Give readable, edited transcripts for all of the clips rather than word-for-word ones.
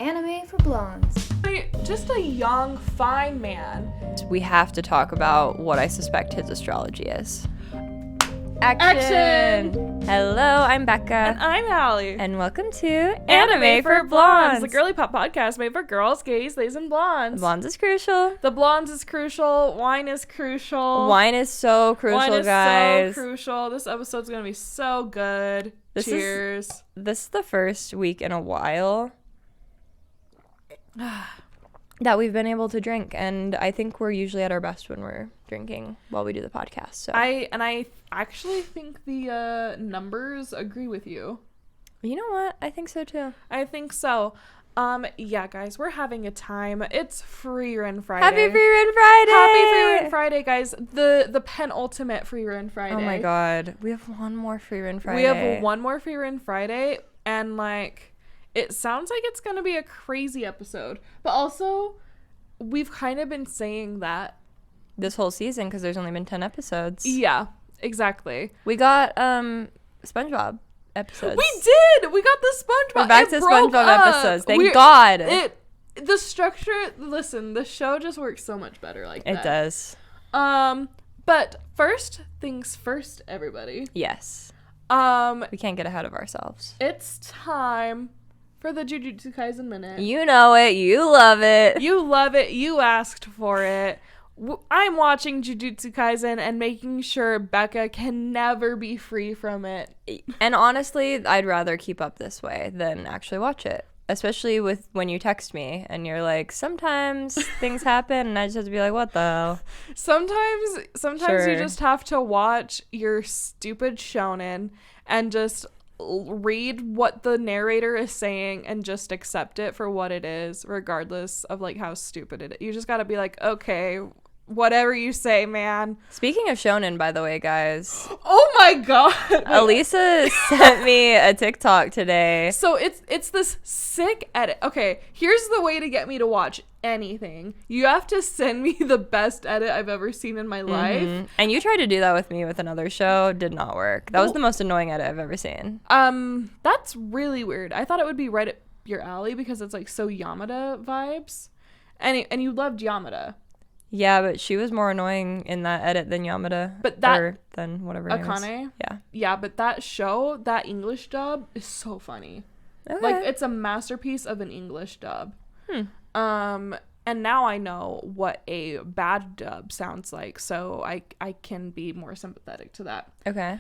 Anime for blondes. Just a young, fine man. We have to talk about what I suspect his astrology is. Action! Hello, I'm Becca. And I'm Allie. And welcome to Anime for Blondes. The girly pop podcast made for girls, gays, theys, and blondes. Blondes is crucial. The blondes is crucial. Wine is crucial. Wine is so crucial, Wine is guys. so crucial. This episode's going to be so good. Cheers. This is the first week in a while that we've been able to drink, and I think we're usually at our best when we're drinking while we do the podcast. So I actually think the numbers agree with you. You know what? I think so too. I think so. Yeah, guys, we're having a time. It's Frieren Friday. Happy Frieren Friday! Happy Frieren Friday, guys. The penultimate Frieren Friday. Oh my god, we have one more Frieren Friday. We have one more Frieren Friday, and it sounds like it's gonna be a crazy episode, but also we've kind of been saying that this whole season because there's only been 10 episodes. Yeah, exactly. We got SpongeBob episodes. We did. We got the SpongeBob. We're back to SpongeBob episodes. Thank God. The structure. Listen, the show just works so much better like that. It does. But first things first, everybody. Yes. We can't get ahead of ourselves. It's time for the Jujutsu Kaisen Minute. You know it. You love it. You love it. You asked for it. I'm watching Jujutsu Kaisen and making sure Becca can never be free from it. And honestly, I'd rather keep up this way than actually watch it. Especially with when you text me and you're like, sometimes things happen and I just have to be like, what the hell? Sometimes Sure. you just have to watch your stupid shonen and just read what the narrator is saying and just accept it for what it is, regardless of how stupid it is. You just gotta be like, okay, whatever you say, man. Speaking of shonen, by the way, guys. Oh my god. Elisa sent me a TikTok today. So it's this sick edit. Okay, here's the way to get me to watch anything. You have to send me the best edit I've ever seen in my life. And you tried to do that with me with another show. Did not work. That was the most annoying edit I've ever seen. That's really weird. I thought it would be right up your alley because it's so Yamada vibes. And you loved Yamada. Yeah, but she was more annoying in that edit than Yamada. Than whatever her name is. Akane? Yeah. Yeah, but that show, that English dub is so funny. Okay. It's a masterpiece of an English dub. And now I know what a bad dub sounds like, so I can be more sympathetic to that. Okay.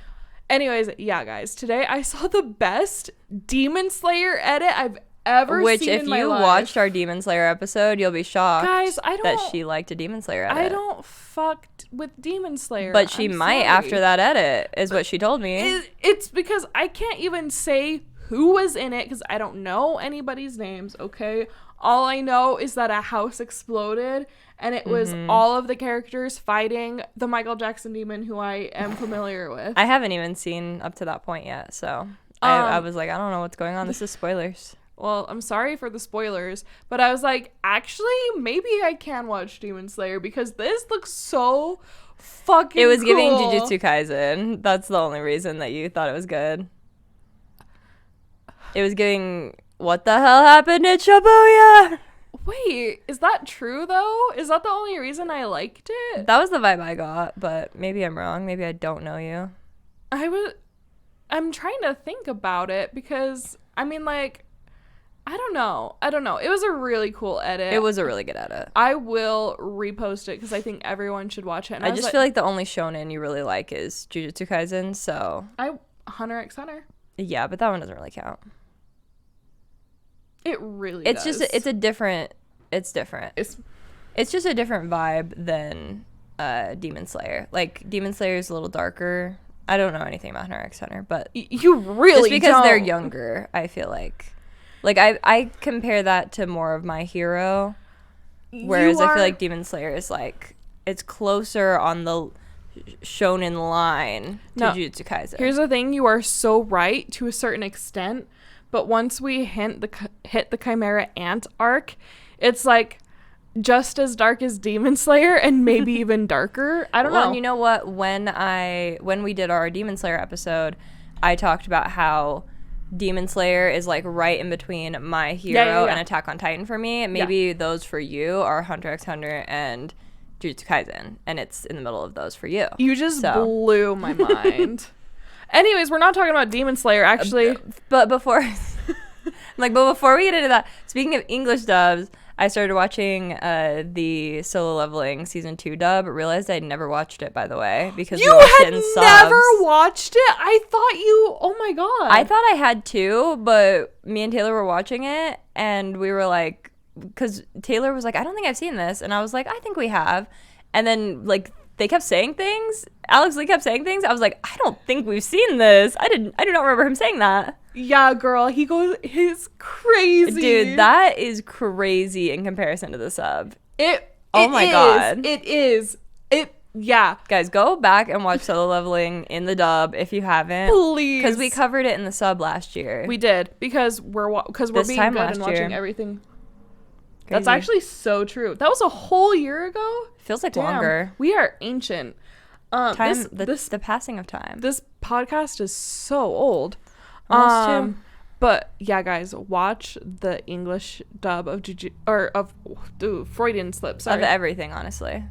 Anyways, yeah, guys, today I saw the best Demon Slayer edit I've ever seen in my life. Which, if you watched our Demon Slayer episode, you'll be shocked, guys, that she liked a Demon Slayer edit. I don't fuck with Demon Slayer. But she might after that edit, is what she told me. It's because I can't even say who was in it because I don't know anybody's names, okay? All I know is that a house exploded and it was all of the characters fighting the Michael Jackson demon who I am familiar with. I haven't even seen up to that point yet, so I was like, I don't know what's going on. This is spoilers. Well, I'm sorry for the spoilers, but I was like, actually, maybe I can watch Demon Slayer because this looks so fucking It was cool. giving Jujutsu Kaisen. That's the only reason that you thought it was good. It was giving, what the hell happened at Shibuya? Wait, is that true, though? Is that the only reason I liked it? That was the vibe I got, but maybe I'm wrong. Maybe I don't know you. I'm trying to think about it because, I don't know. It was a really cool edit. It was a really good edit. I will repost it because I think everyone should watch it. And I just feel like the only shonen you really like is Jujutsu Kaisen, so... Hunter x Hunter. Yeah, but that one doesn't really count. It really does. It's different. It's just a different vibe than Demon Slayer. Demon Slayer is a little darker. I don't know anything about Hunter x Hunter, but... You really just because don't. They're younger, I feel like... I compare that to more of My Hero, whereas I feel like Demon Slayer is it's closer on the shonen line to Jujutsu Kaisen. Here's the thing, you are so right to a certain extent, but once we hit the Chimera Ant arc, it's just as dark as Demon Slayer and maybe even darker. I don't know. And you know what? When we did our Demon Slayer episode, I talked about how Demon Slayer is like right in between My Hero and Attack on Titan for me. Maybe those for you are Hunter x Hunter and Jujutsu Kaisen, and it's in the middle of those for you. You just blew my mind. Anyways, we're not talking about Demon Slayer, actually. But before we get into that, speaking of English dubs, I started watching the Solo Leveling season 2 dub. Realized I'd never watched it, by the way, because we watched it in subs. You had never watched it? I thought you. Oh my god! I thought I had too, but me and Taylor were watching it, and we were like, because Taylor was like, "I don't think I've seen this," and I was like, "I think we have," and then like they kept saying things. Alex Lee kept saying things. I was like, "I don't think we've seen this." I do not remember him saying that. Yeah, girl, he's crazy. Dude, that is crazy in comparison to the sub. Oh my god. It is. Yeah. Guys, go back and watch Solo Leveling in the dub if you haven't. Please. Because we covered it in the sub last year. We did, because we're being good and watching everything. Crazy. That's actually so true. That was a whole year ago? Feels like longer. We are ancient. The passing of time. This podcast is so old. But yeah, guys, watch the English dub of Freudian slip. Sorry. Of everything, honestly.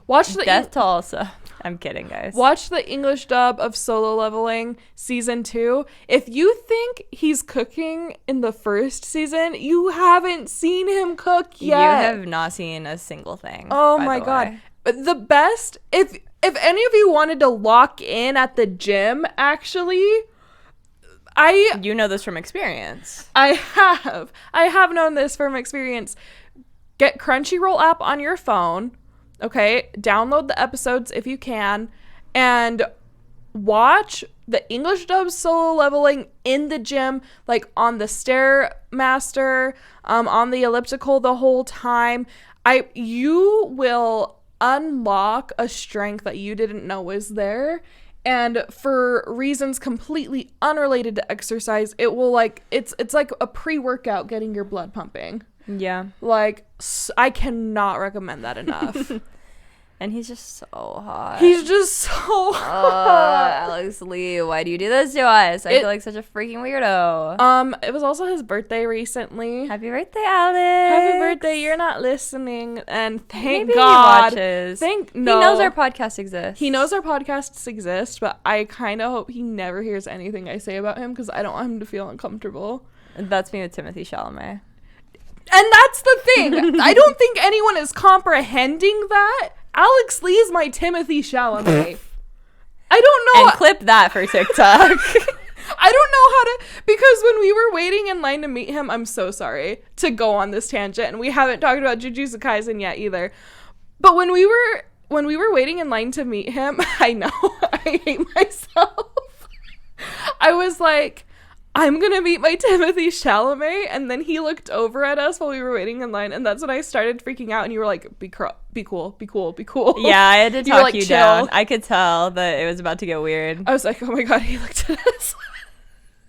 Watch the Death to also. I'm kidding, guys. Watch the English dub of Solo Leveling season 2. If you think he's cooking in the first season, you haven't seen him cook yet. You have not seen a single thing. Oh my god. The best, if any of you wanted to lock in at the gym, actually, you know this from experience. I have known this from experience. Get Crunchyroll app on your phone, okay? Download the episodes if you can, and watch the English dub Solo Leveling in the gym, like on the Stairmaster, on the elliptical the whole time. You will unlock a strength that you didn't know was there. And for reasons completely unrelated to exercise, it will it's like a pre-workout getting your blood pumping. Yeah. Like, I cannot recommend that enough. And he's just so hot. He's just so hot. Alex Lee, why do you do this to us? I feel like such a freaking weirdo. It was also his birthday recently. Happy birthday, Alex. Happy birthday. You're not listening, and thank Maybe God. He watches. No. He knows our podcasts exist. He knows our podcasts exist, but I kind of hope he never hears anything I say about him, because I don't want him to feel uncomfortable. That's me with Timothy Chalamet. And that's the thing. I don't think anyone is comprehending that. Alex Lee is my Timothy Chalamet. I don't know. And clip that for TikTok. I don't know how to, because when we were waiting in line to meet him, I'm so sorry to go on this tangent, and we haven't talked about Jujutsu Kaisen yet either. But when we were waiting in line to meet him, I know, I hate myself. I was like, I'm gonna meet my Timothy Chalamet, and then he looked over at us while we were waiting in line, and that's when I started freaking out, and you were like, be cool. Yeah, I had to talk you chill down. I could tell that it was about to get weird. I was like, oh my god, he looked at us.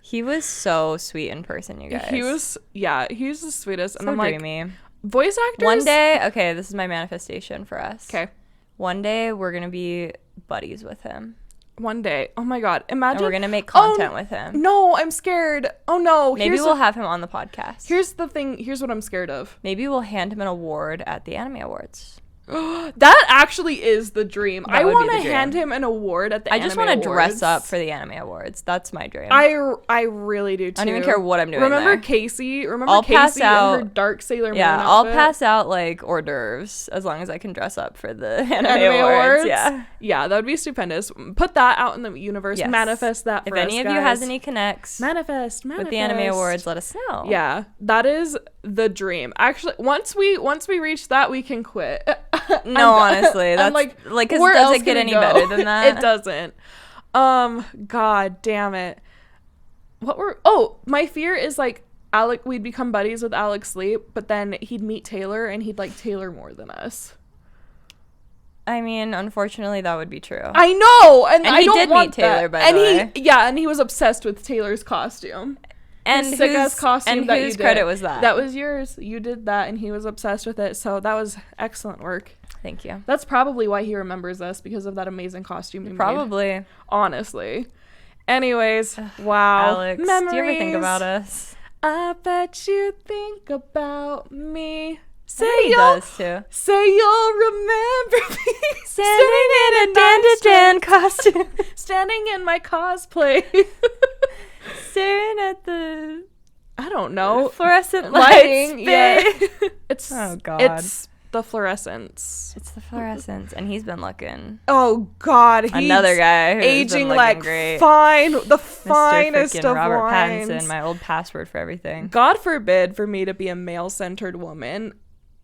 He was so sweet in person, you guys. He's the sweetest. And so I'm like, dreamy. Voice actors? One day, okay, this is my manifestation for us. Okay. One day, we're gonna be buddies with him. One day. Oh my god. Imagine. And we're going to make content with him. No, I'm scared. Oh no. Maybe we'll have him on the podcast. Here's the thing. Here's what I'm scared of. Maybe we'll hand him an award at the Anime Awards. That actually is the dream. I want to hand him an award at the Anime Awards. I just want to dress up for the Anime Awards. That's my dream. I really do too. I don't even care what I'm doing. Remember there. Casey? I'll pass out, in her dark Sailor Moon outfit? I'll pass out like hors d'oeuvres as long as I can dress up for the Anime Awards. Yeah, that would be stupendous. Put that out in the universe. Yes. Manifest that for us, If any of you has any connects manifest with the Anime Awards, let us know. Yeah, that is the dream. Actually, once we reach that, we can quit. No, honestly, that's like because does it get any better than that? It doesn't. God damn it. My fear is like we'd become buddies with Alex Lee, but then he'd meet Taylor and he'd like Taylor more than us. I mean, unfortunately, that would be true. I know, and I he don't did want meet Taylor, that. by the way. And he was obsessed with Taylor's costume. And whose costume that whose credit was that? That was yours. You did that, and he was obsessed with it. So that was excellent work. Thank you. That's probably why he remembers us, because of that amazing costume we made. Probably. Honestly. Anyways, wow. Alex, Memories. do you ever think about us? I bet you think about me. Say does too. Say you'll remember me. Standing in a Dan costume. Standing in my cosplay. Staring at the... I don't know. Fluorescent lighting. lights. Yeah. It's, oh, God. It's the fluorescence. It's the fluorescence. And he's been looking. Oh, God. He's another guy who's aging been like great. fine. The Mr. finest of Robert wines. Pattinson, my old password for everything. God forbid for me to be a male-centered woman.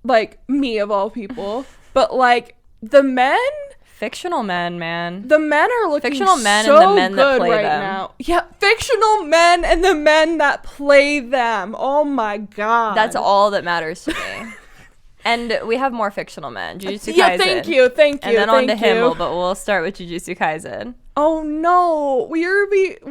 Like, me of all people. But, like, the men... Fictional men, man. The men are looking fictional men so and the men that good play right them. now. Yeah, fictional men and the men that play them. Oh my God. That's all that matters to me. And we have more fictional men. Jujutsu Kaisen. Yeah, thank you. And then on to Himmel, but we'll start with Jujutsu Kaisen. Oh no,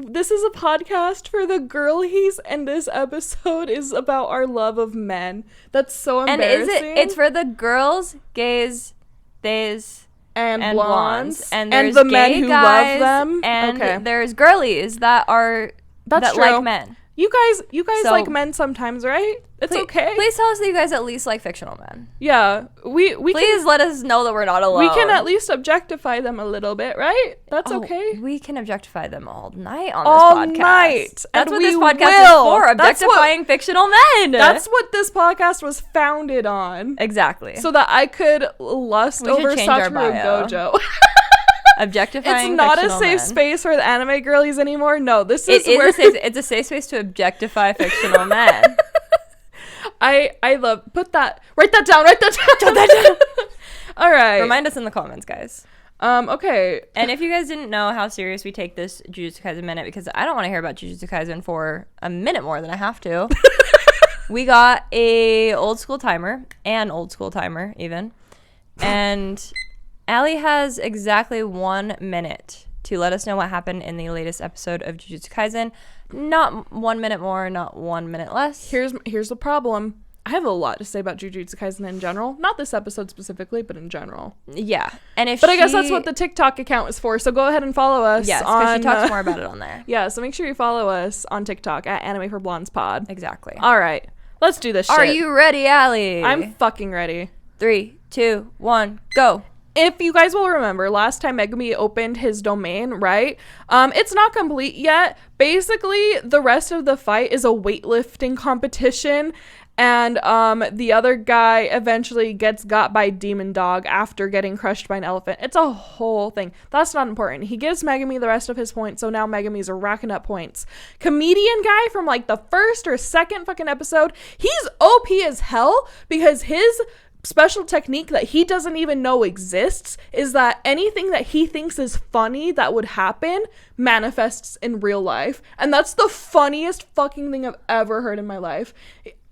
this is a podcast for the girlies, and this episode is about our love of men. That's so embarrassing. And it's for the girls, gays, theys, and blondes, and there's the gay men who guys, love them, and there's girlies that like men. You guys So, like men sometimes, right? It's okay. Please tell us that you guys at least like fictional men. Yeah, we please let us know that we're not alone. We can at least objectify them a little bit, right? That's okay. We can objectify them all night on all this podcast. Night. That's what we this podcast will. is for, objectifying fictional men. That's what this podcast was founded on. Exactly. So that I could lust over change our Satoru bio. Gojo. Objectifying it's not a fictional safe men. space for the anime girlies anymore. No, this is where it's a safe space to objectify fictional men. I love write that down. Jot that down. All right. Remind us in the comments, guys. Okay. And if you guys didn't know how serious we take this Jujutsu Kaisen minute, because I don't want to hear about Jujutsu Kaisen for a minute more than I have to. We got an old school timer even. And Allie has exactly 1 minute to let us know what happened in the latest episode of Jujutsu Kaisen. Not 1 minute more, not 1 minute less. Here's the problem. I have a lot to say about Jujutsu Kaisen in general. Not this episode specifically, but in general. Yeah. I guess that's what the TikTok account is for, so go ahead and follow us. Yes, because she talks more about it on there. Yeah, so make sure you follow us on TikTok at Anime for Blondes Pod. Exactly. All right. Let's do this shit. Are you ready, Allie? I'm fucking ready. 3, 2, 1, go. If you guys will remember, last time Megumi opened his domain, right? It's not complete yet. Basically, the rest of the fight is a weightlifting competition, and the other guy eventually gets got by Demon Dog after getting crushed by an elephant. It's a whole thing. That's not important. He gives Megumi the rest of his points, so now Megumi's racking up points. Comedian guy from like the first or second fucking episode, he's OP as hell because his special technique that he doesn't even know exists is that anything that he thinks is funny that would happen manifests in real life. And that's the funniest fucking thing I've ever heard in my life.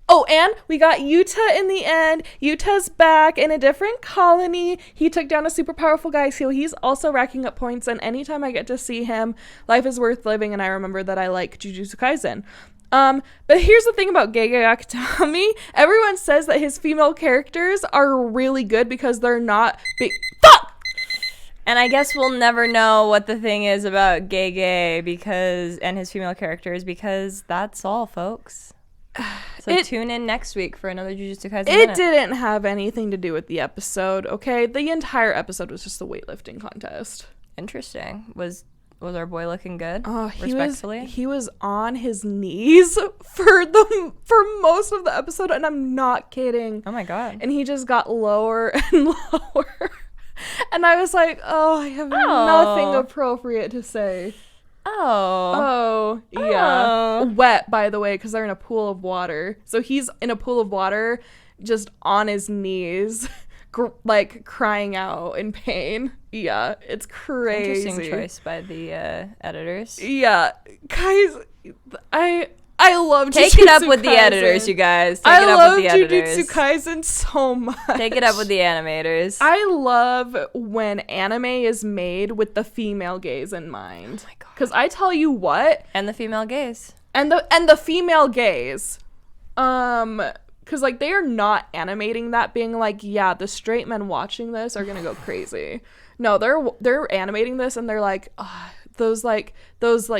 Oh, and we got Yuta in the end. Yuta's back in a different colony. He took down a super powerful guy, so he's also racking up points. And anytime I get to see him, life is worth living. And I remember that I like Jujutsu Kaisen. But here's the thing about Gege Akutami. Everyone says that his female characters are really good because they're not big. Fuck! And I guess we'll never know what the thing is about Gege and his female characters because that's all, folks. So tune in next week for another Jujutsu Kaisen minute. It didn't have anything to do with the episode, okay? The entire episode was just a weightlifting contest. Interesting. Was our boy looking good? Respectfully, he was on his knees for most of the episode, and I'm not kidding. Oh my god! And he just got lower and lower, and I was like, "Oh, I have nothing appropriate to say." Oh, yeah. Wet, by the way, because they're in a pool of water. So he's in a pool of water, just on his knees. Like crying out in pain. Yeah, it's crazy. Interesting choice by the editors. Yeah, guys, I love Take Jujutsu it up with Kaisen. The editors, you guys. Take I it up love with the editors. Jujutsu Kaisen so much. Take it up with the animators. I love when anime is made with the female gaze in mind. Oh my god! Because I tell you what, and the female gaze, and the female gaze, because like they are not animating that being like, yeah, the straight men watching this are gonna go crazy. No, they're animating this and they're like, those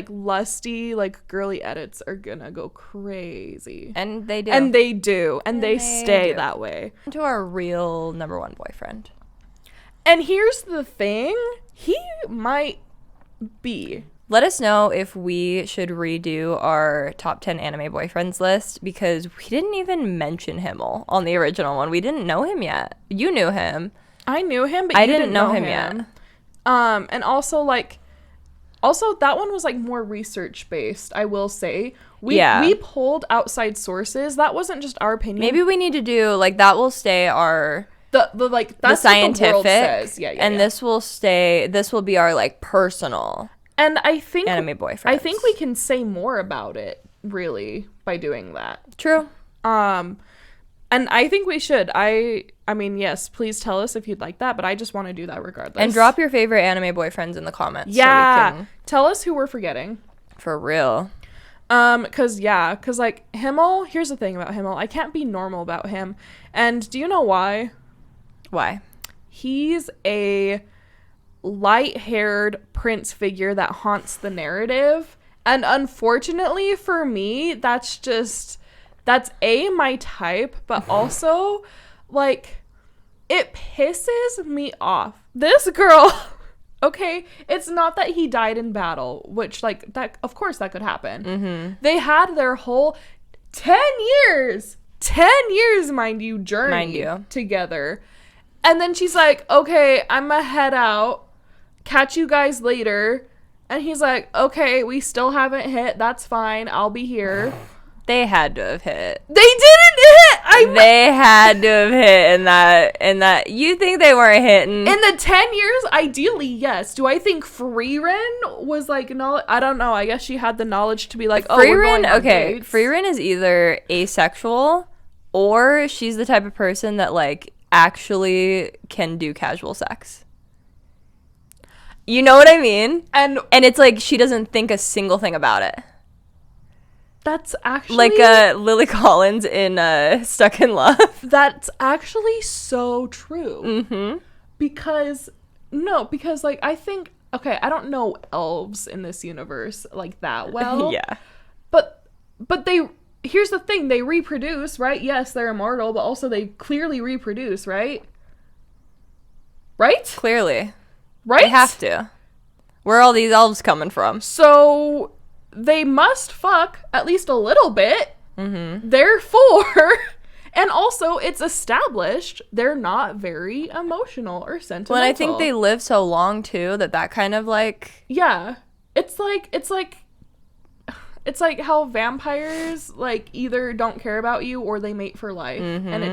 lusty girly edits are gonna go crazy. And they do. And they stay that way. To our real number one boyfriend. And here's the thing, he might be. Let us know if we should redo our top 10 anime boyfriends list, because we didn't even mention Himmel on the original one. We didn't know him yet. You knew him. I knew him, but I you didn't know him yet. And also that one was more research based, I will say. We pulled outside sources. That wasn't just our opinion. Maybe we need to do that will stay our that's the scientific, what the world says. And this will be our personal. And I think anime boyfriends. I think we can say more about it, really, by doing that. True. And I think we should. I mean, yes, please tell us if you'd like that, but I just want to do that regardless. And drop your favorite anime boyfriends in the comments. Yeah. So we can... Tell us who we're forgetting. For real. Cause Himmel, here's the thing about Himmel. I can't be normal about him. And do you know why? Why? He's a light-haired prince figure that haunts the narrative, and unfortunately for me, that's my type, but also it pisses me off. This girl, okay, it's not that he died in battle, which that, of course that could happen. Mm-hmm. They had their whole 10 years, mind you, journey together, and then she's like, okay, I'm gonna head out, catch you guys later. And he's like, okay, we still haven't hit, that's fine, I'll be here. They had to have hit. They didn't hit. They had to have hit in that. You think they weren't hitting? In the 10 years, ideally, yes. Do I think Frieren was no, I don't know. I guess she had the knowledge to be we're going on dates. Frieren is either asexual or she's the type of person that actually can do casual sex. You know what I mean? And it's she doesn't think a single thing about it. That's actually... Lily Collins in Stuck in Love. That's actually so true. Mm-hmm. Because I think... Okay, I don't know elves in this universe that well. Yeah. But they... Here's the thing. They reproduce, right? Yes, they're immortal, but also they clearly reproduce, right? Right? Clearly. Right? They have to. Where are all these elves coming from? So they must fuck at least a little bit. Mm-hmm. Therefore, and also it's established they're not very emotional or sentimental. Well, I think they live so long too that kind of yeah, it's like how vampires either don't care about you or they mate for life. Mm-hmm. And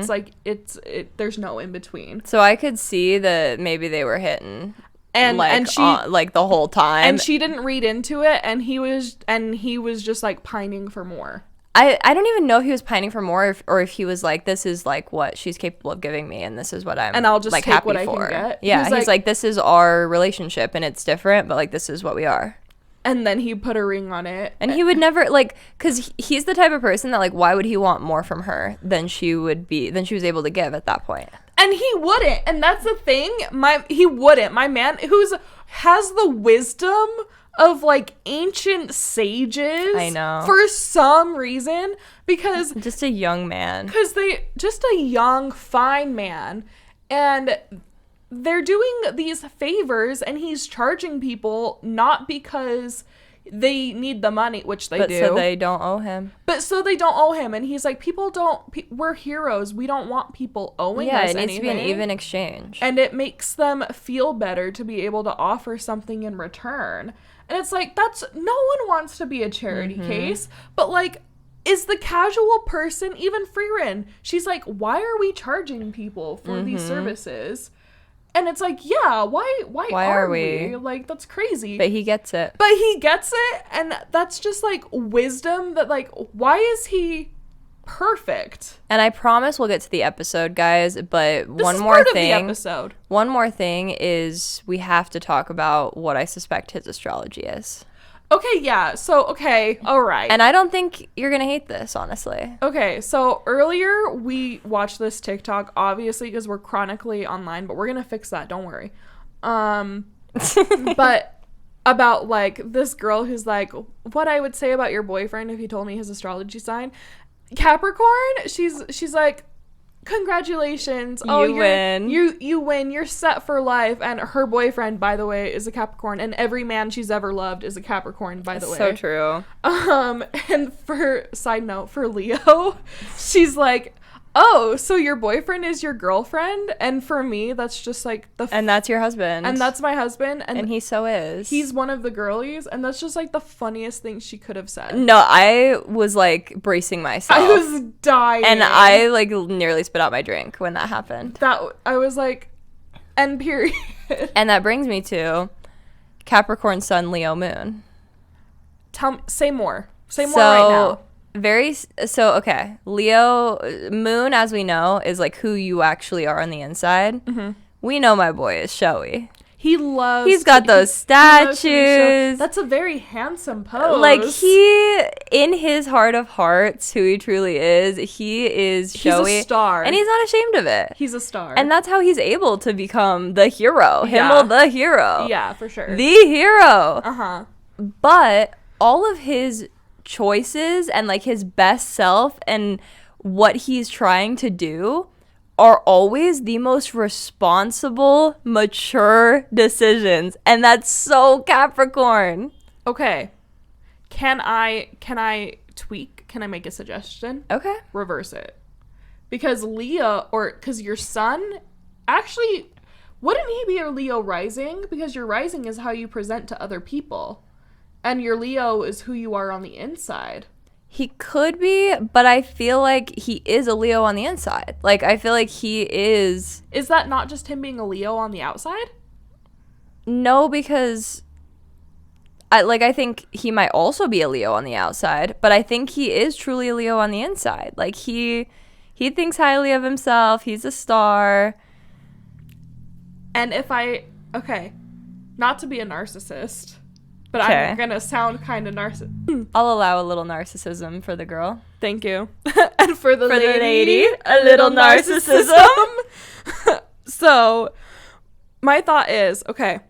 it's there's no in between. So I could see that maybe they were hitting. And she the whole time, and she didn't read into it, and he was just pining for more. I don't even know if he was pining for more, or if he was this is what she's capable of giving me, and this is what I'm and I'll just take happy what for. I can get. Yeah, he's this is our relationship, and it's different, but this is what we are. And then he put a ring on it, and he would never because he's the type of person that why would he want more from her than she was able to give at that point. And he wouldn't. And that's the thing. He wouldn't. My man has the wisdom of ancient sages. I know. For some reason. Because just a young man. Just a young, fine man. And they're doing these favors and he's charging people not because they need the money, which they do. But so they don't owe him. And he's we're heroes. We don't want people owing us anything. Yeah, it needs to be an even exchange. And it makes them feel better to be able to offer something in return. And it's that's, no one wants to be a charity case, but is the casual person, even Frieren, she's why are we charging people for these services? And it's yeah, why are we? That's crazy. But he gets it. And that's just wisdom that why is he perfect? And I promise we'll get to the episode, guys, but One more thing is we have to talk about what I suspect his astrology is. Okay, yeah. So, okay, all right. And I don't think you're going to hate this, honestly. Okay, so earlier we watched this TikTok, obviously, because we're chronically online, but we're going to fix that. Don't worry. But about like this girl who's like, what I would say about your boyfriend if he told me his astrology sign. Capricorn, she's like, congratulations. You win. You win. You're set for life. And her boyfriend, by the way, is a Capricorn, and every man she's ever loved is a Capricorn, by the way. So true. And for side note, for Leo, she's like, oh, so your boyfriend is your girlfriend? And for me, that's just like and that's your husband. And that's my husband. And he so is. He's one of the girlies, and that's just like the funniest thing she could have said. No, I was like bracing myself. I was dying. And I like nearly spit out my drink when that happened. I was like, and period. And that brings me to Capricorn Sun, Leo Moon. Say more. Say more right now. Okay, Leo Moon, as we know, is like who you actually are on the inside. Mm-hmm. We know my boy is showy. He's got those statues. That's a very handsome pose. Like, he, in his heart of hearts, who he truly is, he is showy. He's a star. And he's not ashamed of it. He's a star. And that's how he's able to become the hero. Himmel, the hero. Yeah, for sure. The hero. Uh-huh. But all of his choices and like his best self and what he's trying to do are always the most responsible, mature decisions, and that's so Capricorn. Okay, can I tweak? Can I make a suggestion? Okay, reverse it, because your sun, actually, wouldn't he be a Leo rising? Because your rising is how you present to other people. And your Leo is who you are on the inside. He could be, but I feel like he is a Leo on the inside. Like, I feel like he is... Is that not just him being a Leo on the outside? No, because... I think he might also be a Leo on the outside, but I think he is truly a Leo on the inside. Like, he thinks highly of himself. He's a star. And okay, not to be a narcissist... But okay. I'm going to sound kind of narcissistic. I'll allow a little narcissism for the girl. Thank you. And for the lady, a little narcissism. So, my thought is, okay,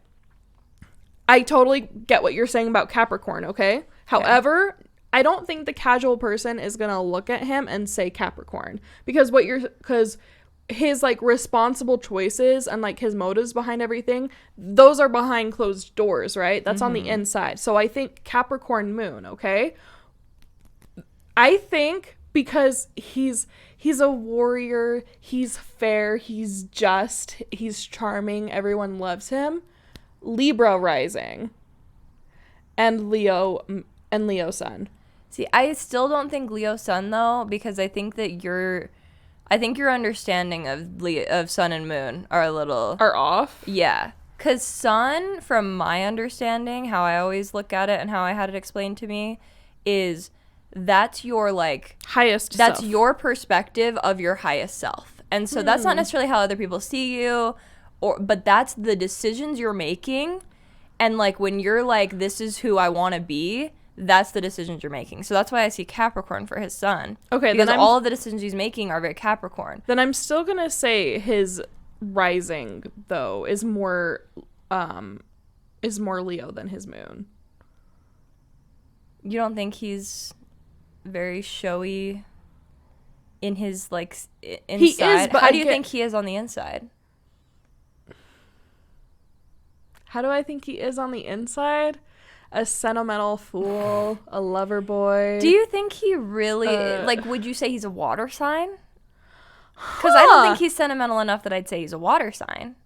I totally get what you're saying about Capricorn, okay? However, I don't think the casual person is going to look at him and say Capricorn. Because his like responsible choices and like his motives behind everything, those are behind closed doors, right? That's on the inside. So I think Capricorn Moon, okay? I think because he's a warrior, he's fair, he's just, he's charming, everyone loves him. Libra rising and Leo sun. See, I still don't think Leo sun though, because I think that your understanding of sun and moon are off. Yeah. Because sun, from my understanding, how I always look at it and how I had it explained to me, is that's your like highest that's self. Your perspective of your highest self. And so that's not necessarily how other people see you, but that's the decisions you're making. And like when you're like, this is who I want to be, that's the decisions you're making. So that's why I see Capricorn for his son. Okay, because all of the decisions he's making are very Capricorn. Then I'm still gonna say his rising though is more Leo than his moon. You don't think he's very showy in his like inside? He is, but how do you think he is on the inside? How do I think he is on the inside? A sentimental fool, a lover boy. Do you think he really, would you say he's a water sign? Because I don't think he's sentimental enough that I'd say he's a water sign.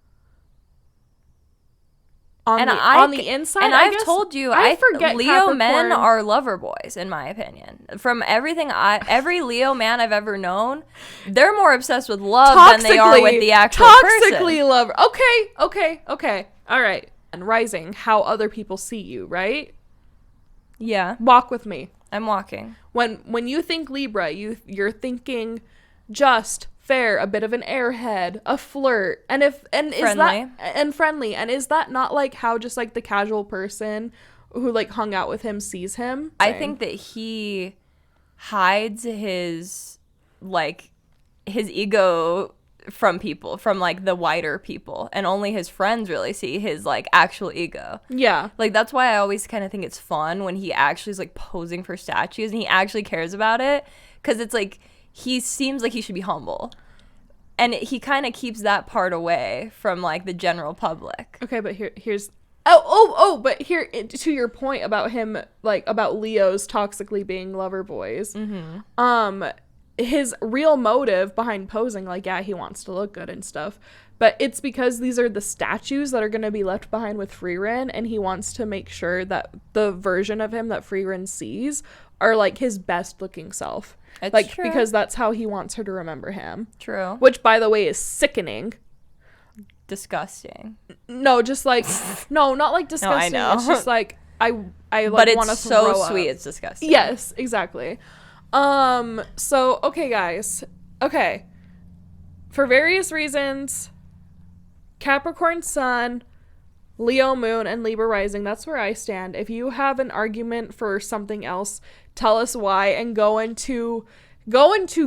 On the inside? And I've told you, I forget Leo Capricorn. Men are lover boys, in my opinion. From every Leo man I've ever known, they're more obsessed with love than they are with the actual person. Toxically lover. Okay. All right. And rising, how other people see you, right? Yeah. Walk with me. I'm walking. When you think Libra, you're thinking just, fair, a bit of an airhead, a flirt, and friendly. And is that not like how just like the casual person who like hung out with him sees him? I think that he hides his ego from people, from like the wider people, and only his friends really see his like actual ego. Yeah. Like that's why I always kind of think it's fun when he actually is like posing for statues and he actually cares about it, because it's like he seems like he should be humble, and he kind of keeps that part away from like the general public. Okay, but here's but here, to your point about him, like about Leos toxically being lover boys, his real motive behind posing, like, yeah, he wants to look good and stuff, but it's because these are the statues that are going to be left behind with Frieren, and he wants to make sure that the version of him that Frieren sees are like his best looking self. It's like true. Because that's how he wants her to remember him. True. Which, by the way, is sickening. Disgusting. No, just like no, not like disgusting. No, I know. It's just like I like, but want to it's so throw sweet. up. It's disgusting. Yes, exactly. So okay, guys. Okay. For various reasons, Capricorn Sun, Leo Moon, and Libra Rising, that's where I stand. If you have an argument for something else, tell us why, and go into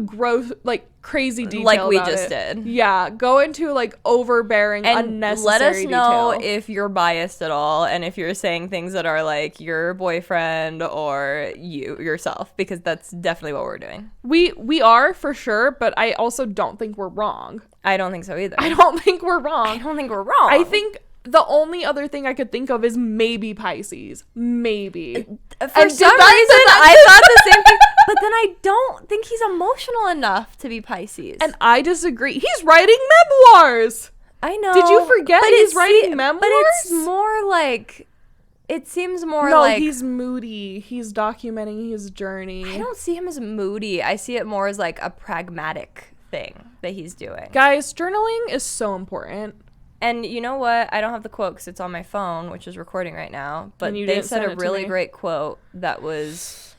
gross, like, crazy detail like we about just it. did. Yeah, go into like overbearing, And unnecessary let us know detail. if you're biased at all, and if you're saying things that are like your boyfriend or yourself, because that's definitely what we're doing. We are, for sure, but I also don't think we're wrong. I don't think so either. I don't think we're wrong. I don't think we're wrong. I think the only other thing I could think of is maybe Pisces. Maybe. For some reason, I thought the same thing. But then I don't think he's emotional enough to be Pisces. And I disagree. He's writing memoirs. I know. Did you forget he's writing memoirs? But it's more like, it seems more no, like. No, he's moody. He's documenting his journey. I don't see him as moody. I see it more as like a pragmatic thing that he's doing. Guys, journaling is so important. And you know what? I don't have the quote because it's on my phone, which is recording right now. But they said a really great quote that was.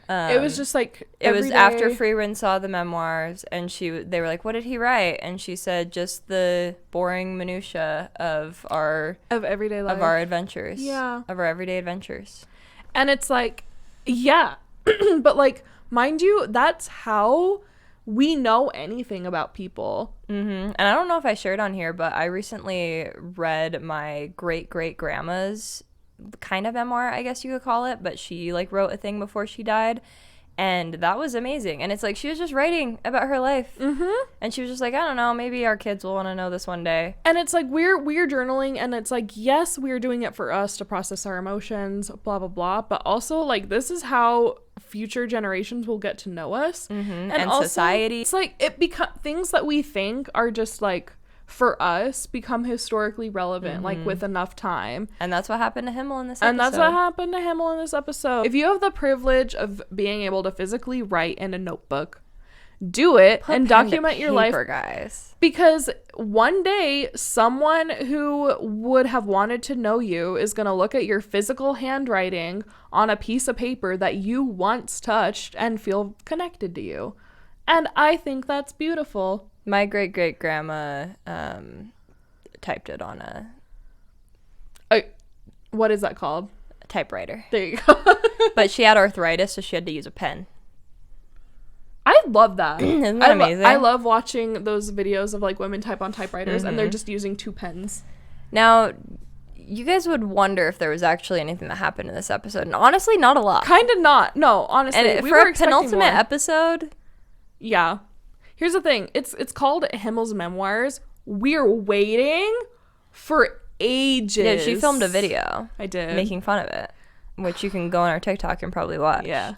It was just like it was after Frieren saw the memoirs, and they were like, "What did he write?" And she said, "Just the boring minutia of our everyday life, of our adventures, of our everyday adventures." And it's like, yeah, but like, mind you, that's how we know anything about people. And I don't know if I shared on here, but I recently read my great-great-grandma's kind of memoir, I guess you could call it, but she like wrote a thing before she died, and that was amazing. And it's like she was just writing about her life, and she was just like, I don't know, maybe our kids will want to know this one day. And it's like we're journaling, and it's like, yes, we're doing it for us to process our emotions, blah blah blah, but also like this is how future generations will get to know us, and also, society. It's like things that we think are just like for us become historically relevant, like with enough time. And that's what happened to Himmel in this episode. And that's what happened to Himmel in this episode. If you have the privilege of being able to physically write in a notebook, do it and document your life, guys. Because one day someone who would have wanted to know you is going to look at your physical handwriting on a piece of paper that you once touched and feel connected to you. And I think that's beautiful. My great-great-grandma typed it on what is that called? a typewriter. There you go. But she had arthritis, so she had to use a pen. I love that. Isn't that amazing? I love watching those videos of like women type on typewriters and they're just using 2 pens. Now, you guys would wonder if there was actually anything that happened in this episode. And honestly, not a lot. Kind of not. No, honestly. And for a penultimate episode? Yeah. Here's the thing. It's called Himmel's Memoirs. We're waiting for ages. Yeah, she filmed a video. I did. Making fun of it, which you can go on our TikTok and probably watch. Yeah.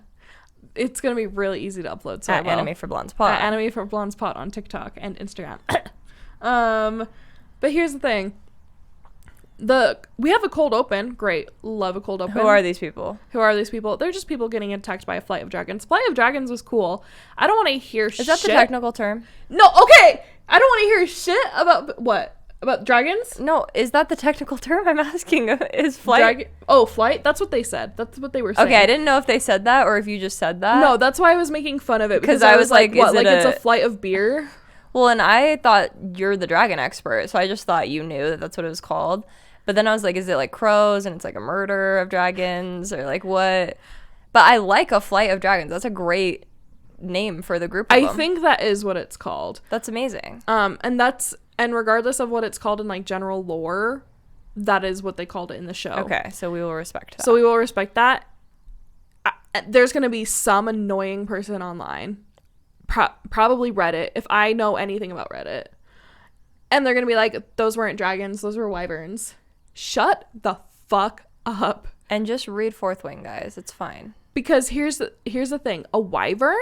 It's going to be really easy to upload. So at Anime for Blondes Pod. At Anime for Blondes Pod on TikTok and Instagram. But here's the thing. We have a cold open. Great. Love a cold open. Who are these people? They're just people getting attacked by a flight of dragons. Flight of dragons was cool. I don't want to hear shit. Is that the technical term? No, okay. I don't want to hear shit about what? About dragons? No, is that the technical term? I'm asking. Is flight? Flight? That's what they said. That's what they were saying. Okay, I didn't know if they said that or if you just said that. No, that's why I was making fun of it. Because I was like, what? Like it's a flight of beer? Well, and I thought you're the dragon expert, so I just thought you knew that that's what it was called. But then I was like, is it like crows and it's like a murder of dragons or like what? But I like a flight of dragons. That's a great name for the group of them. think that is what it's called. That's amazing. And regardless of what it's called in like general lore, that is what they called it in the show. Okay, so we will respect that. So we will respect that. There's going to be some annoying person online, probably Reddit, if I know anything about Reddit. And they're going to be like, those weren't dragons, those were wyverns. Shut the fuck up. And just read Fourth Wing, guys. It's fine. Because here's the thing. A wyvern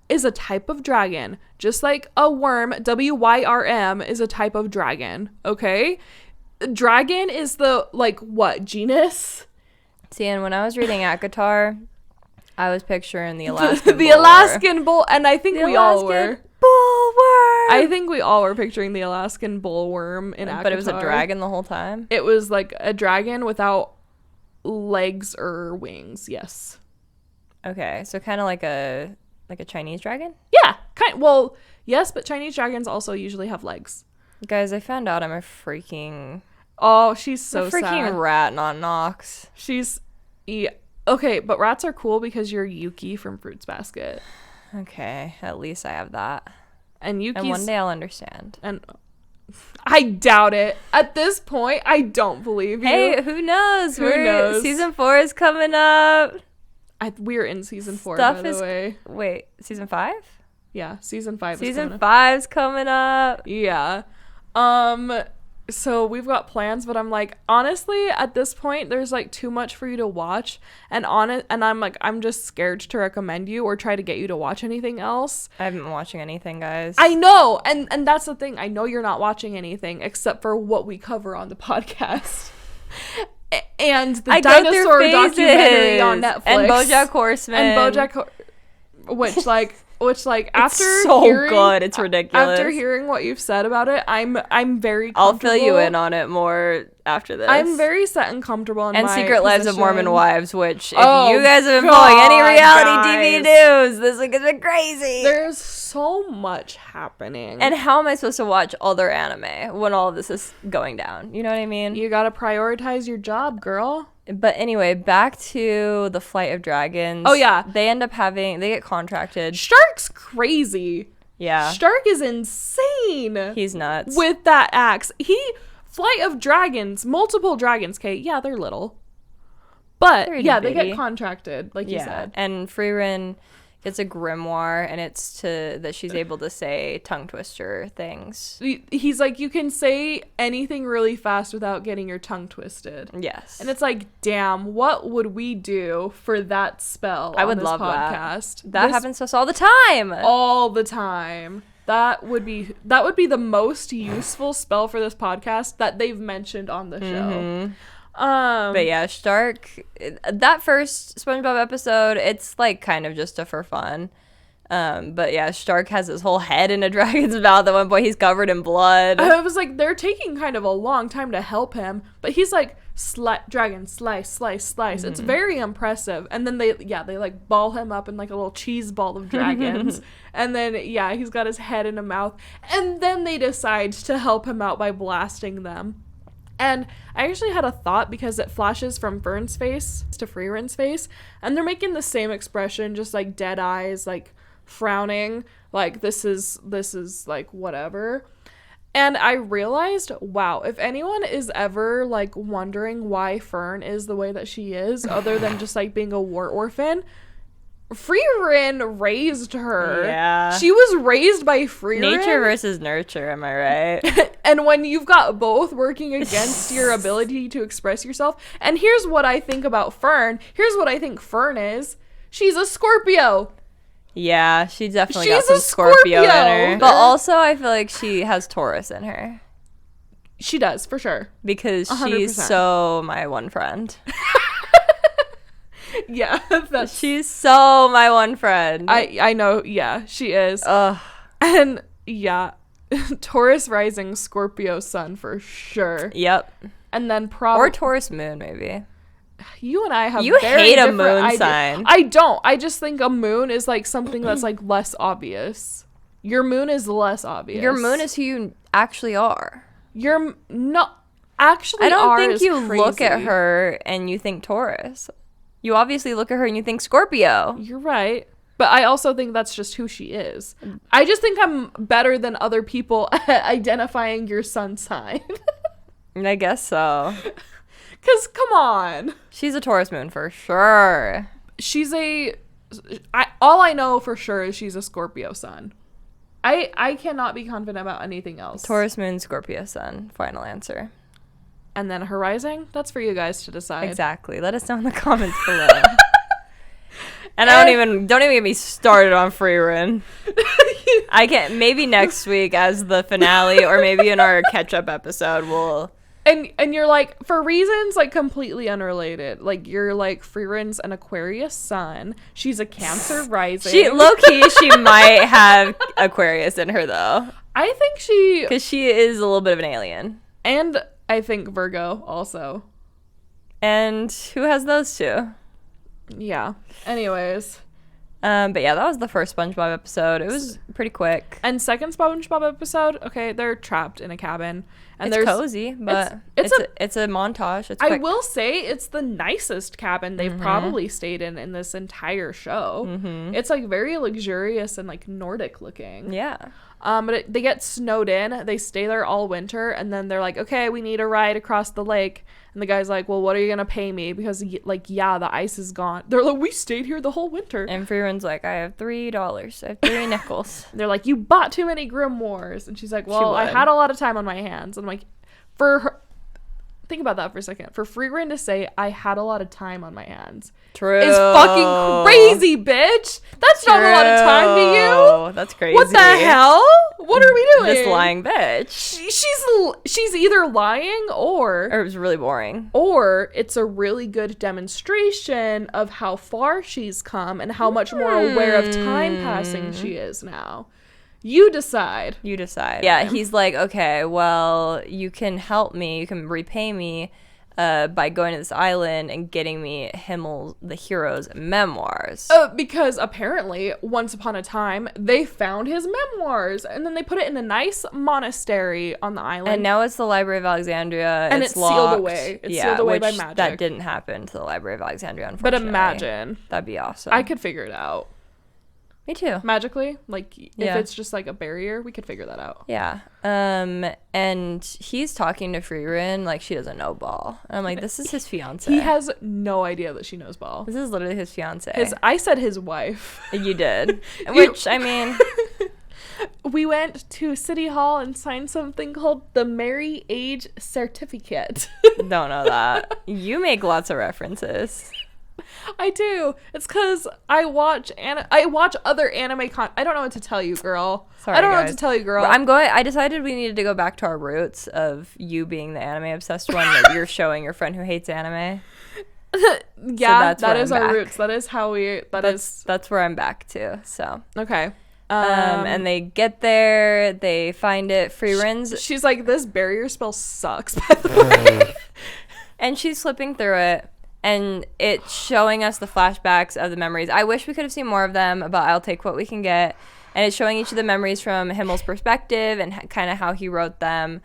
is a type of dragon. Just like a worm, WYRM, is a type of dragon. Okay? Dragon is the, like, what, genus? See, and when I was reading Akatar, I was picturing the Alaskan the Alaskan bull, and I think we all were. Bullworm! I think we all were picturing the Alaskan bullworm in Akatar. But it was a dragon the whole time? It was like a dragon without legs or wings, yes. Okay, so kind of like a Chinese dragon? Yeah, well, yes, but Chinese dragons also usually have legs. Guys, I found out I'm a freaking... Oh, she's so freaking sad. rat, not Nox. Yeah. Okay, but rats are cool because you're Yuki from Fruits Basket. Okay, at least I have that. And Yuki's... And one day I'll understand. And I doubt it. At this point, I don't believe you. Hey, who knows? Who knows? Season 4 is coming up. We're in season 4, by the way. Wait, season 5? Yeah, season 5 is Season 5's coming up. Yeah. So we've got plans, but I'm like, honestly, at this point, there's like too much for you to watch, and I'm like, I'm just scared to recommend you or try to get you to watch anything else. I haven't been watching anything, guys. I know, and that's the thing. I know you're not watching anything except for what we cover on the podcast. And the dinosaur documentary on Netflix. And BoJack Horseman. Which after it's so hearing, good, it's ridiculous. After hearing what you've said about it, I'm very comfortable. I'll fill you in on it more after this. I'm very set and comfortable in my Secret Lives of position. Mormon Wives, which if you guys have been following any reality TV news, this week has been crazy. There's so much happening. And how am I supposed to watch other anime when all of this is going down? You know what I mean? You gotta prioritize your job, girl. But anyway, back to the Flight of Dragons. Oh, yeah. They get contracted. Stark's crazy. Yeah. Stark is insane. He's nuts. With that axe. Flight of Dragons, multiple dragons, okay? Yeah, they're little. But, yeah, they get contracted, like you said. And Frieren gets a grimoire, and it's that she's able to say tongue twister things. He's like, you can say anything really fast without getting your tongue twisted. Yes. And it's like, damn, what would we do for that spell I would on this love podcast? That happens to us all the time. All the time. That would be the most useful spell for this podcast that they've mentioned on the show. Mm-hmm. But yeah, Stark, that first SpongeBob episode, it's like kind of just for fun. But yeah, Stark has his whole head in a dragon's mouth. At one point, he's covered in blood. I was like, they're taking kind of a long time to help him, but he's like, dragon, slice, slice, slice. Mm-hmm. It's very impressive. And then they like ball him up in like a little cheese ball of dragons. And then, yeah, he's got his head in a mouth. And then they decide to help him out by blasting them. And I actually had a thought because it flashes from Fern's face to Frieren's face, and they're making the same expression, just like dead eyes, like frowning, like this is like whatever. And I realized, wow, if anyone is ever like wondering why Fern is the way that she is, other than just like being a war orphan, Frieren raised her. Yeah. She was raised by Frieren. Nature versus nurture, am I right? And when you've got both working against your ability to express yourself. And here's what I think about Fern. Here's what I think Fern is. She's a Scorpio. Yeah, she definitely She's got some a Scorpio in Scorpio. her. But also, I feel like she has Taurus in her. She does, for sure. Because 100%. she's so my one friend. Yeah, she's so my one friend. I know, yeah, she is. Ugh. And yeah, Taurus rising, Scorpio sun for sure. Yep. And then probably or Taurus moon, maybe. You and I have you very hate a different moon sign. I don't. I just think a moon is like something that's like less obvious. Your moon is less obvious. Your moon is who you actually are. You're not actually. I don't think you crazy. Look at her and you think Taurus. You obviously look at her and you think Scorpio. You're right. But I also think that's just who she is. I just think I'm better than other people at identifying your sun sign. I guess so. Because, come on. She's a Taurus moon for sure. All I know for sure is she's a Scorpio sun. I cannot be confident about anything else. Taurus moon, Scorpio sun. Final answer. And then her rising? That's for you guys to decide. Exactly. Let us know in the comments below. And don't even get me started on Frieren. I can't. Maybe next week as the finale, or maybe in our catch-up episode, we'll. And you're like, for reasons like completely unrelated. Like you're like, Frieren's an Aquarius sun. She's a Cancer rising. She might have Aquarius in her though. I think because she is a little bit of an alien. And I think Virgo also. And who has those two? Yeah. Anyways. But yeah, that was the first SpongeBob episode. It was pretty quick. And second SpongeBob episode, okay, they're trapped in a cabin. And it's cozy, but it's a montage. It's quick. I will say it's the nicest cabin they've probably stayed in this entire show. Mm-hmm. It's like very luxurious and like Nordic looking. Yeah. But they get snowed in. They stay there all winter, and then they're like, okay, we need a ride across the lake. And the guy's like, well, what are you gonna pay me? Because like, yeah, the ice is gone. They're like, we stayed here the whole winter. And Frieren's like, I have $3. I have 3 nickels. They're like, you bought too many grimoires. And she's like, well, I had a lot of time on my hands. And I'm like, for her, think about that for a second. For Frieren to say, I had a lot of time on my hands. True. Is fucking crazy, bitch. That's not a lot of time to you. That's crazy. What the hell? What are we doing? This lying bitch. She's either lying or it was really boring. Or it's a really good demonstration of how far she's come and how much more aware of time passing she is now. You decide. Yeah, he's like, okay, well, you can help me. You can repay me by going to this island and getting me Himmel, the hero's memoirs. Because apparently, once upon a time, they found his memoirs. And then they put it in a nice monastery on the island. And now it's the Library of Alexandria. And it's locked. Sealed away. It's sealed away by magic. That didn't happen to the Library of Alexandria, unfortunately. But imagine. That'd be awesome. I could figure it out. Me too. Magically, like if it's just like a barrier, we could figure that out. Yeah. And he's talking to Frieren like she doesn't know Ball. And I'm like, this is his fiance. He has no idea that she knows Ball. This is literally his fiance. I said his wife. You did. Which I mean, we went to City Hall and signed something called the Marry Age Certificate. Don't know that. You make lots of references. I do. It's because I watch other anime I don't know what to tell you, girl. Sorry, I don't know guys. what to tell you, girl. I decided we needed to go back to our roots of you being the anime obsessed one that you're showing your friend who hates anime. Yeah, so that is our roots. That is how we. That's where I'm back to. So okay. And they get there. They find it. Frieren's. She's like, this barrier spell sucks. By the way. And she's flipping through it. And it's showing us the flashbacks of the memories. I wish we could have seen more of them, but I'll take what we can get. And it's showing each of the memories from Himmel's perspective and kind of how he wrote them.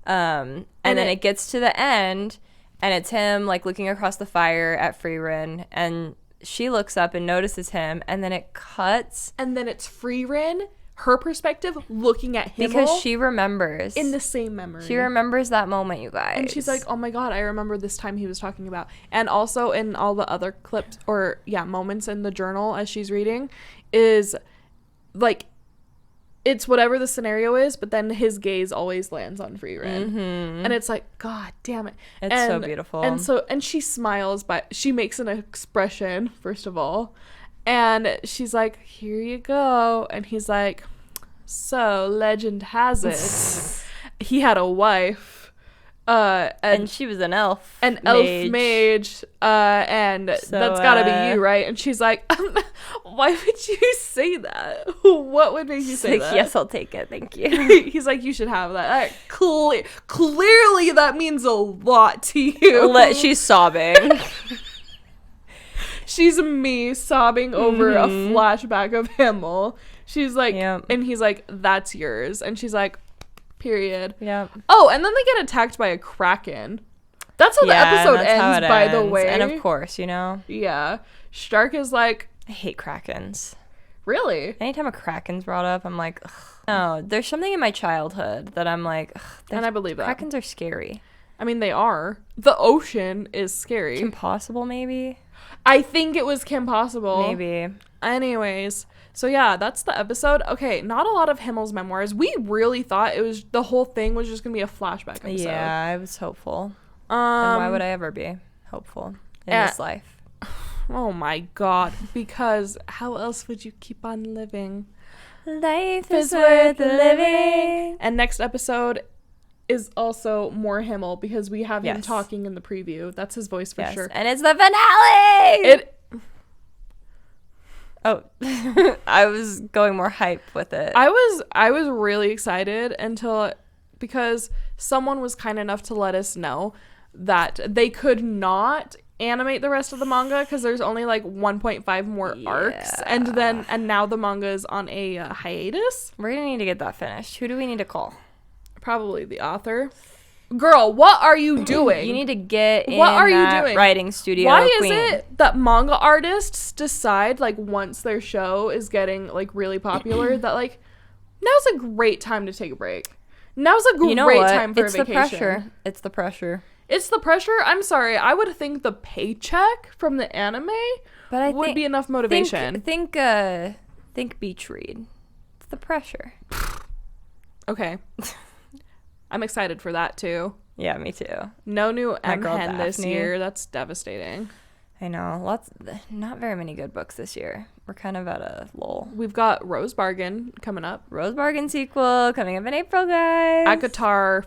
And then it gets to the end, and it's him like looking across the fire at Frieren, and she looks up and notices him, and then it cuts. And then it's Frieren, her perspective, looking at Himmel. Because she remembers. In the same memory. She remembers that moment, you guys. And she's like, oh my god, I remember this time he was talking about. And also in all the other clips, or moments in the journal as she's reading, is like, it's whatever the scenario is, but then his gaze always lands on Frieren. Mm-hmm. And it's like, god damn it. It's so beautiful. And she smiles, she makes an expression, first of all. And she's like, here you go. And he's like, so legend has it he had a wife. And she was an elf. Elf mage. And so, that's gotta be you, right? And she's like, why would you say that? What would make you say that? Yes, I'll take it. Thank you. He's like, you should have that. Clearly that means a lot to you. She's sobbing. She's me sobbing over a flashback of Himmel. She's like, and he's like, that's yours. And she's like, period. Yeah. Oh, and then they get attacked by a kraken. That's how the episode ends, by the way. And of course, Yeah. Stark is like, I hate krakens. Really? Anytime a kraken's brought up, I'm like, ugh. No, there's something in my childhood that I'm like, ugh, and I believe that. Krakens are scary. I mean, they are. The ocean is scary. Kim Possible, maybe? I think it was Kim Possible. Maybe. Anyways, so yeah, that's the episode. Okay, not a lot of Himmel's memoirs. We really thought the whole thing was just gonna be a flashback episode. Yeah, I was hopeful. And why would I ever be hopeful in this life? Oh my god, because how else would you keep on living? Life is worth living. And next episode is also more Himmel because we have him talking in the preview. That's his voice for sure. And it's the finale! Oh, I was going more hype with it. I was really excited because someone was kind enough to let us know that they could not animate the rest of the manga because there's only like 1.5 more arcs, and now the manga is on a hiatus. We're gonna need to get that finished. Who do we need to call? Probably the author. Girl, what are you doing? You need to get in what are that you doing? Writing studio. Why queen. is it that manga artists decide like once their show is getting like really popular that like now's a great time to take a break? Now's a great time for a vacation. It's the pressure. It's the pressure. I'm sorry. I would think the paycheck from the anime would be enough motivation. Think beach read. It's the pressure. Okay. I'm excited for that too. Yeah, me too. No new M-Hen this year. That's devastating. I know. Not very many good books this year. We're kind of at a lull. We've got Rose Bargain coming up. Rose Bargain sequel coming up in April, guys. ACOTAR.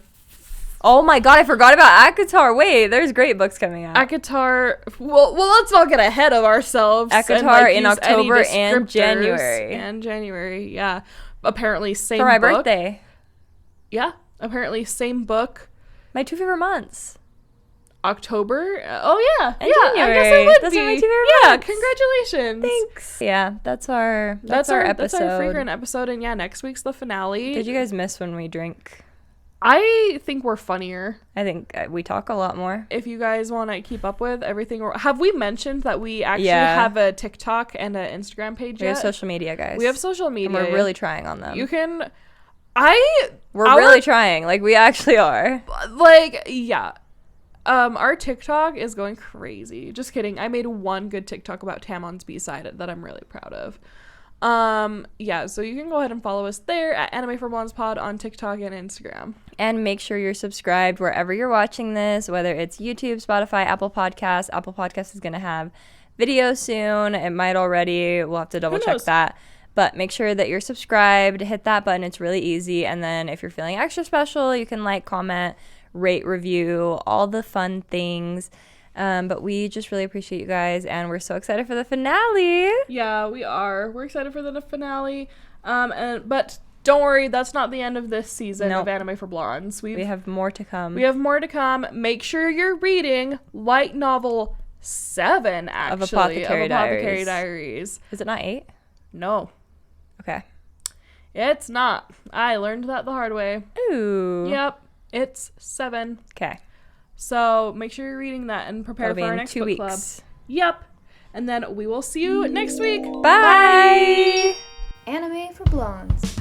Oh my god, I forgot about ACOTAR. Wait, there's great books coming out. ACOTAR. Well, let's not get ahead of ourselves. ACOTAR in October and January. Yeah. Apparently same book. For my birthday. Yeah. Apparently same book. My 2 favorite months. October. Oh yeah. And January. I guess I would Those are my 2 favorite months. Congratulations. Thanks. Yeah, that's our episode. That's our Frieren episode, and yeah, next week's the finale. Did you guys miss when we drink? I think we're funnier. I think we talk a lot more. If you guys want to keep up with everything, have we mentioned that we actually have a TikTok and an Instagram page yet? We have social media, guys. We have social media. And we're really trying on them. You can... We're really trying. Like, we actually are. Like, yeah. Our TikTok is going crazy. Just kidding. I made one good TikTok about Tamon's B-side that I'm really proud of. Yeah, so you can go ahead and follow us there at Anime for Blondes Pod on TikTok and Instagram. And make sure you're subscribed wherever you're watching this, whether it's YouTube, Spotify, Apple Podcasts. Apple Podcasts is going to have videos soon. It might already. We'll have to double check that. But make sure that you're subscribed. Hit that button. It's really easy. And then if you're feeling extra special, you can like, comment, rate, review, all the fun things. But we just really appreciate you guys, and we're so excited for the finale. Yeah, we are. We're excited for the finale. But don't worry, that's not the end of this season of Anime for Blondes. We have more to come. Make sure you're reading light novel 7, actually, of Apothecary Diaries. Is it not 8? No. Okay. It's not. I learned that the hard way. Ooh. Yep. It's 7. Okay. So make sure you're reading that and prepare for our next book club. Yep. And then we will see you next week. Bye. Anime for Blondes.